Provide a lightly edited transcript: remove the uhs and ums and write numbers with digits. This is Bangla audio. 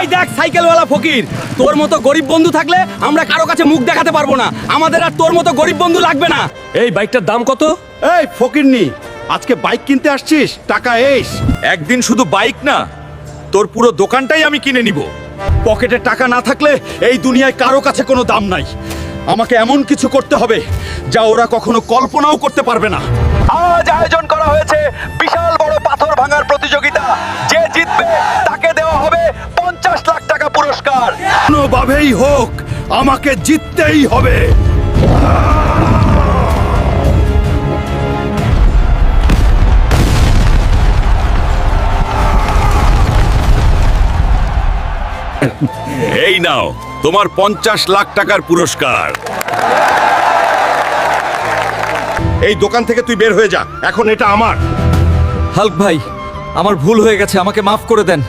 এই দেখ সাইকেলওয়ালা ফকির, তোর মতো গরিব বন্ধু থাকলে আমরা কারো কাছে মুখ দেখাতে পারবো না। আমাদের আর তোর মতো গরিব বন্ধু লাগবে না। এই বাইকটার দাম কত? এই ফকিরনি, আজকে বাইক কিনতে আসছিস? টাকা এস। একদিন শুধু বাইক না, তোর পুরো দোকানটাই আমি কিনে নিব। পকেটে টাকা না থাকলে এই দুনিয়ায় কারো কাছে কোনো দাম নাই। আমাকে এমন কিছু করতে হবে যা ওরা কখনো কল্পনাও করতে পারবে না। আজ আয়োজন করা হয়েছে বিশাল বড় পাথর ভাঙার প্রতিযোগিতা। যে জিতবে তাকে দেওয়া হবে 50 লাখ টাকা পুরস্কার। কোনোভাবেই হোক আমাকে জিততেই হবে। এই নাও তোমার 50 লাখ টাকার পুরস্কার। এই দোকান থেকে তুই বের হয়ে যা, এখন এটা আমার। হাল্ক ভাই, আমার ভুল হয়ে গেছে, আমাকে মাফ করে দেন।